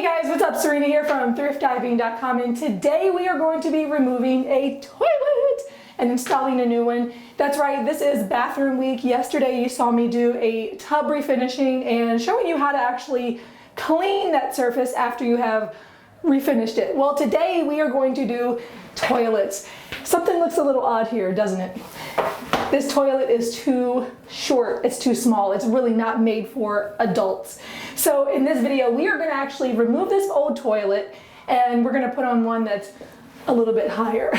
Hey guys, what's up? Serena here from thriftdiving.com, and today we are going to be removing a toilet and installing a new one. That's right, this is bathroom week. Yesterday you saw me do a tub refinishing and showing you how to actually clean that surface after you have refinished it. Well, today we are going to do toilets. Something looks a little odd here, doesn't it? This toilet is too short, it's too small, it's really not made for adults. So in this video, we are gonna actually remove this old toilet and we're gonna put on one that's a little bit higher.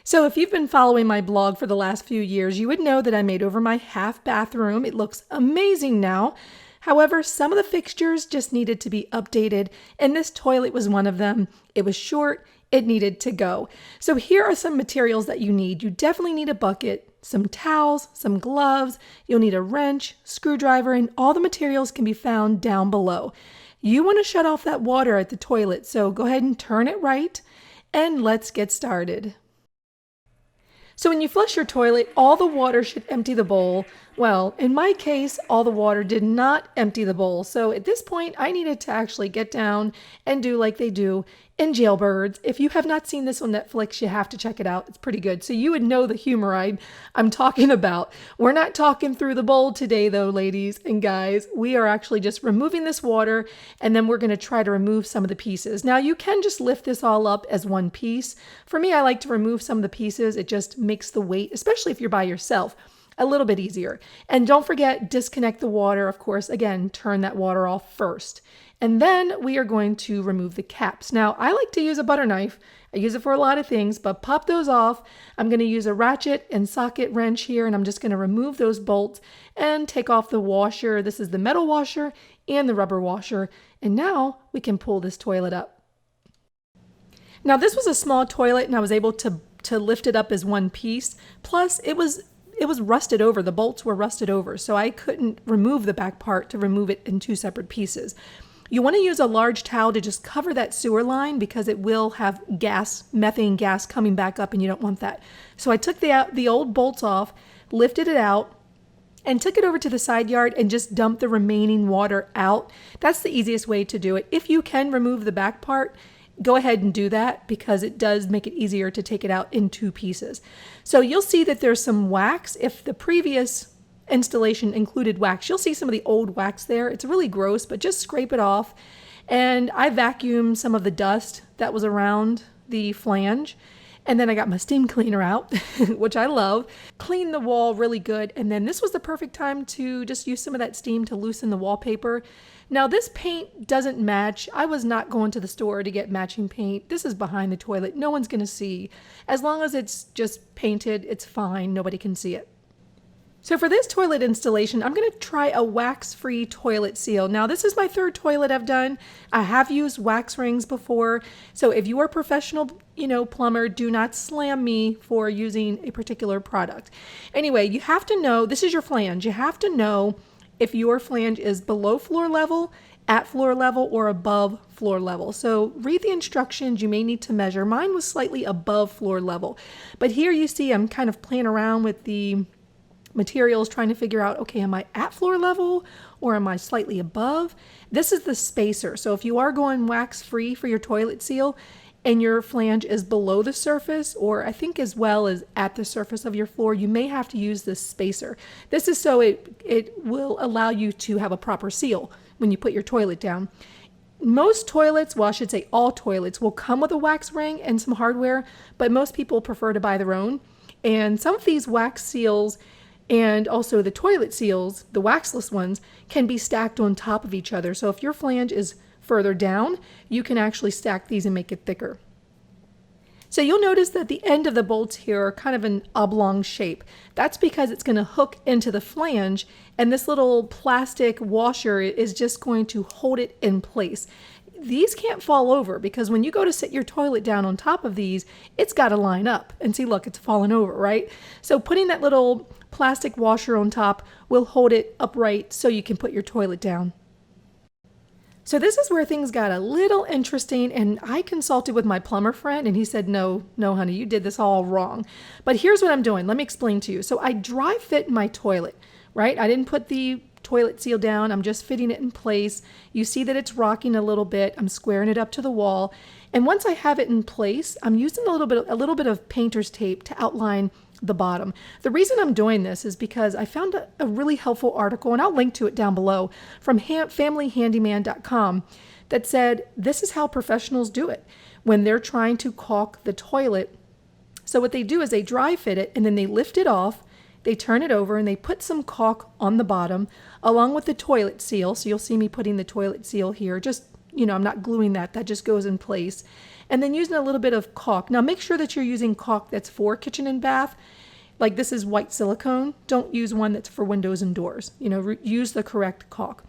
So if you've been following my blog for the last few years, you would know that I made over my half bathroom. It looks amazing now. However, some of the fixtures just needed to be updated, and this toilet was one of them. It was short, it needed to go. So here are some materials that you need. You definitely need a bucket, some towels, some gloves. You'll need a wrench, screwdriver, and all the materials can be found down below. You want to shut off that water at the toilet, so go ahead and turn it right, and let's get started. So when you flush your toilet, all the water should empty the bowl. Well, in my case, all the water did not empty the bowl. So at this point, I needed to actually get down and do like they do in Jailbirds. If you have not seen this on Netflix, you have to check it out. It's pretty good. So you would know the humor I'm talking about. We're not talking through the bowl today though, ladies and guys. We are actually just removing this water, and then we're going to try to remove some of the pieces. Now you can just lift this all up as one piece. For me, I like to remove some of the pieces. It just makes the weight, especially if you're by yourself, a little bit easier. And don't forget, disconnect the water. Of course, again, turn that water off first. And then we are going to remove the caps. Now, I like to use a butter knife. I use it for a lot of things, but pop those off. I'm going to use a ratchet and socket wrench here, and I'm just going to remove those bolts and take off the washer. This is the metal washer and the rubber washer. And now we can pull this toilet up. Now, this was a small toilet, and I was able to lift it up as one piece. Plus, it was rusted over. The bolts were rusted over, so I couldn't remove the back part to remove it in two separate pieces. You want to use a large towel to just cover that sewer line because it will have gas, methane gas coming back up, and you don't want that. So I took the old bolts off, lifted it out, and took it over to the side yard and just dumped the remaining water out. That's the easiest way to do it. If you can remove the back part, go ahead and do that because it does make it easier to take it out in two pieces. So you'll see that there's some wax. If the previous installation included wax, you'll see some of the old wax there. It's really gross, but just scrape it off. And I vacuumed some of the dust that was around the flange. And then I got my steam cleaner out, which I love. Clean the wall really good. And then this was the perfect time to just use some of that steam to loosen the wallpaper. Now this paint doesn't match. I was not going to the store to get matching paint. This is behind the toilet. No one's going to see. As long as it's just painted, it's fine. Nobody can see it. So for this toilet installation, I'm going to try a wax-free toilet seal. Now this is my third toilet I've done. I have used wax rings before. So if you are a professional, plumber, do not slam me for using a particular product. Anyway, you have to know, this is your flange. You have to know if your flange is below floor level, at floor level, or above floor level. So read the instructions. You may need to measure. Mine was slightly above floor level. But here you see I'm kind of playing around with the materials, trying to figure out, okay, am I at floor level or am I slightly above? This is the spacer. So if you are going wax free for your toilet seal and your flange is below the surface, or I think as well as at the surface of your floor, you may have to use this spacer. This is so it will allow you to have a proper seal when you put your toilet down. Most toilets, well, I should say all toilets, will come with a wax ring and some hardware, but most people prefer to buy their own. And some of these wax seals and also the toilet seals, the waxless ones, can be stacked on top of each other. So if your flange is further down, you can actually stack these and make it thicker. So you'll notice that the end of the bolts here are kind of an oblong shape. That's because it's going to hook into the flange, and this little plastic washer is just going to hold it in place. These can't fall over because when you go to sit your toilet down on top of these, it's got to line up. And see, look, it's fallen over, right? So putting that little plastic washer on top will hold it upright so you can put your toilet down. So this is where things got a little interesting, and I consulted with my plumber friend, and he said, no, honey, you did this all wrong. But here's what I'm doing. Let me explain to you. So I dry fit my toilet, right? I didn't put the toilet seal down. I'm just fitting it in place. You see that it's rocking a little bit. I'm squaring it up to the wall. And once I have it in place, I'm using a little bit of painter's tape to outline the bottom. The reason I'm doing this is because I found a really helpful article, and I'll link to it down below, from familyhandyman.com that said this is how professionals do it when they're trying to caulk the toilet. So what they do is they dry fit it and then they lift it off, they turn it over, and they put some caulk on the bottom along with the toilet seal. So you'll see me putting the toilet seal here. Just, I'm not gluing that. That just goes in place. And then using a little bit of caulk. Now make sure that you're using caulk that's for kitchen and bath. Like this is white silicone. Don't use one that's for windows and doors. Use the correct caulk.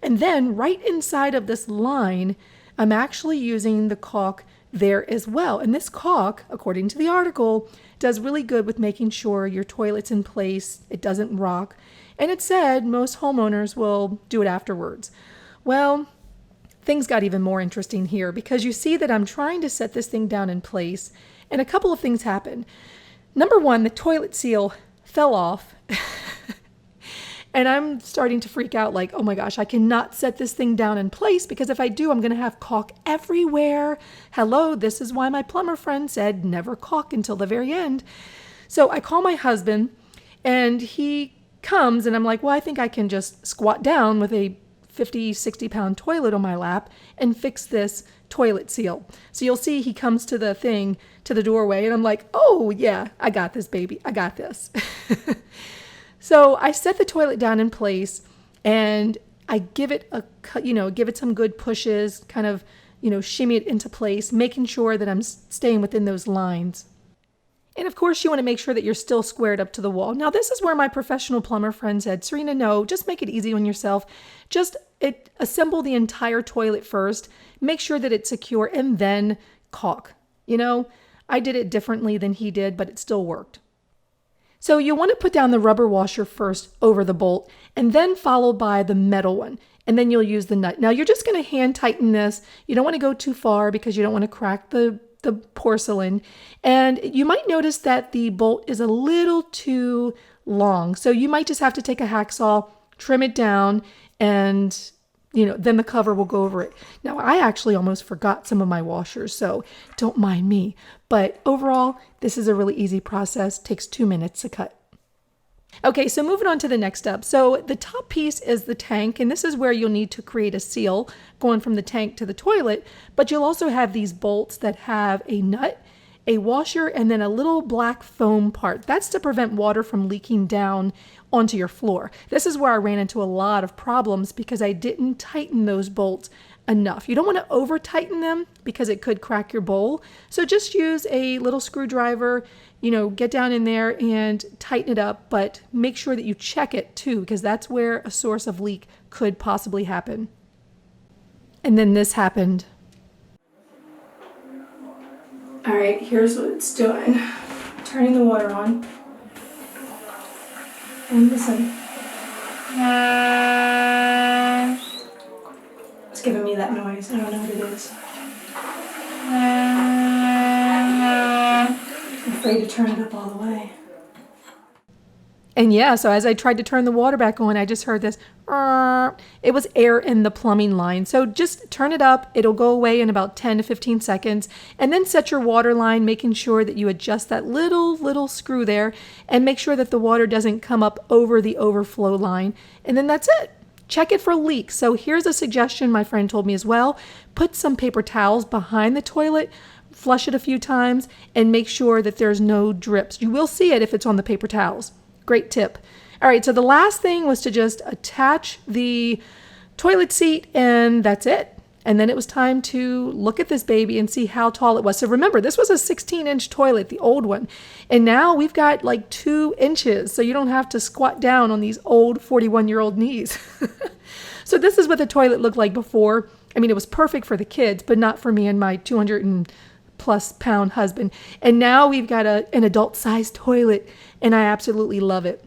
And then right inside of this line, I'm actually using the caulk there as well. And this caulk, according to the article, does really good with making sure your toilet's in place, it doesn't rock. And it said most homeowners will do it afterwards. Well, things got even more interesting here because you see that I'm trying to set this thing down in place and a couple of things happened. Number one, the toilet seal fell off. And I'm starting to freak out like, oh my gosh, I cannot set this thing down in place because if I do, I'm going to have caulk everywhere. Hello, this is why my plumber friend said never caulk until the very end. So I call my husband and he comes and I'm like, well, I think I can just squat down with a 50, 60 pound toilet on my lap and fix this toilet seal. So you'll see he comes to the doorway and I'm like, oh yeah, I got this, baby. I got this. So I set the toilet down in place and I give it some good pushes, kind of, shimmy it into place, making sure that I'm staying within those lines. And of course you want to make sure that you're still squared up to the wall. Now this is where my professional plumber friend said, Serena, no, just make it easy on yourself. Just assemble the entire toilet first, make sure that it's secure and then caulk. I did it differently than he did, but it still worked. So you want to put down the rubber washer first over the bolt and then followed by the metal one. And then you'll use the nut. Now you're just going to hand tighten this. You don't want to go too far because you don't want to crack the porcelain. And you might notice that the bolt is a little too long. So you might just have to take a hacksaw, trim it down, and then the cover will go over it. Now, I actually almost forgot some of my washers, so don't mind me. But overall, this is a really easy process. Takes 2 minutes to cut. Okay, so moving on to the next step. So the top piece is the tank, and this is where you'll need to create a seal going from the tank to the toilet. But you'll also have these bolts that have a nut, a washer, and then a little black foam part. That's to prevent water from leaking down onto your floor. This is where I ran into a lot of problems because I didn't tighten those bolts enough. You don't want to over tighten them because it could crack your bowl. So just use a little screwdriver, get down in there and tighten it up, but make sure that you check it too, because that's where a source of leak could possibly happen. And then this happened. All right, here's what it's doing. Turning the water on. And listen. It's giving me that noise. I don't know what it is. I'm afraid to turn it up all the way. And yeah, so as I tried to turn the water back on, I just heard this. It was air in the plumbing line. So just turn it up. It'll go away in about 10 to 15 seconds. And then set your water line, making sure that you adjust that little screw there and make sure that the water doesn't come up over the overflow line. And then that's it. Check it for leaks. So here's a suggestion my friend told me as well. Put some paper towels behind the toilet, flush it a few times, and make sure that there's no drips. You will see it if it's on the paper towels. Great tip. All right, so the last thing was to just attach the toilet seat and that's it. And then it was time to look at this baby and see how tall it was. So remember, this was a 16-inch toilet, the old one. And now we've got like 2 inches, so you don't have to squat down on these old 41-year-old knees. So this is what the toilet looked like before. I mean, it was perfect for the kids, but not for me and my 200+ pound husband. And now we've got an adult-sized toilet, and I absolutely love it.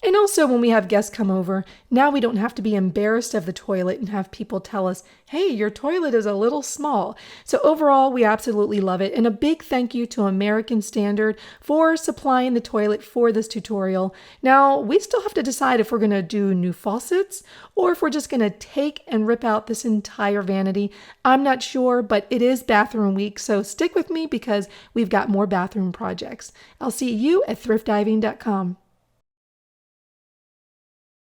And also when we have guests come over, now we don't have to be embarrassed of the toilet and have people tell us, hey, your toilet is a little small. So overall, we absolutely love it. And a big thank you to American Standard for supplying the toilet for this tutorial. Now, we still have to decide if we're going to do new faucets or if we're just going to take and rip out this entire vanity. I'm not sure, but it is bathroom week, so stick with me because we've got more bathroom projects. I'll see you at thriftiving.com.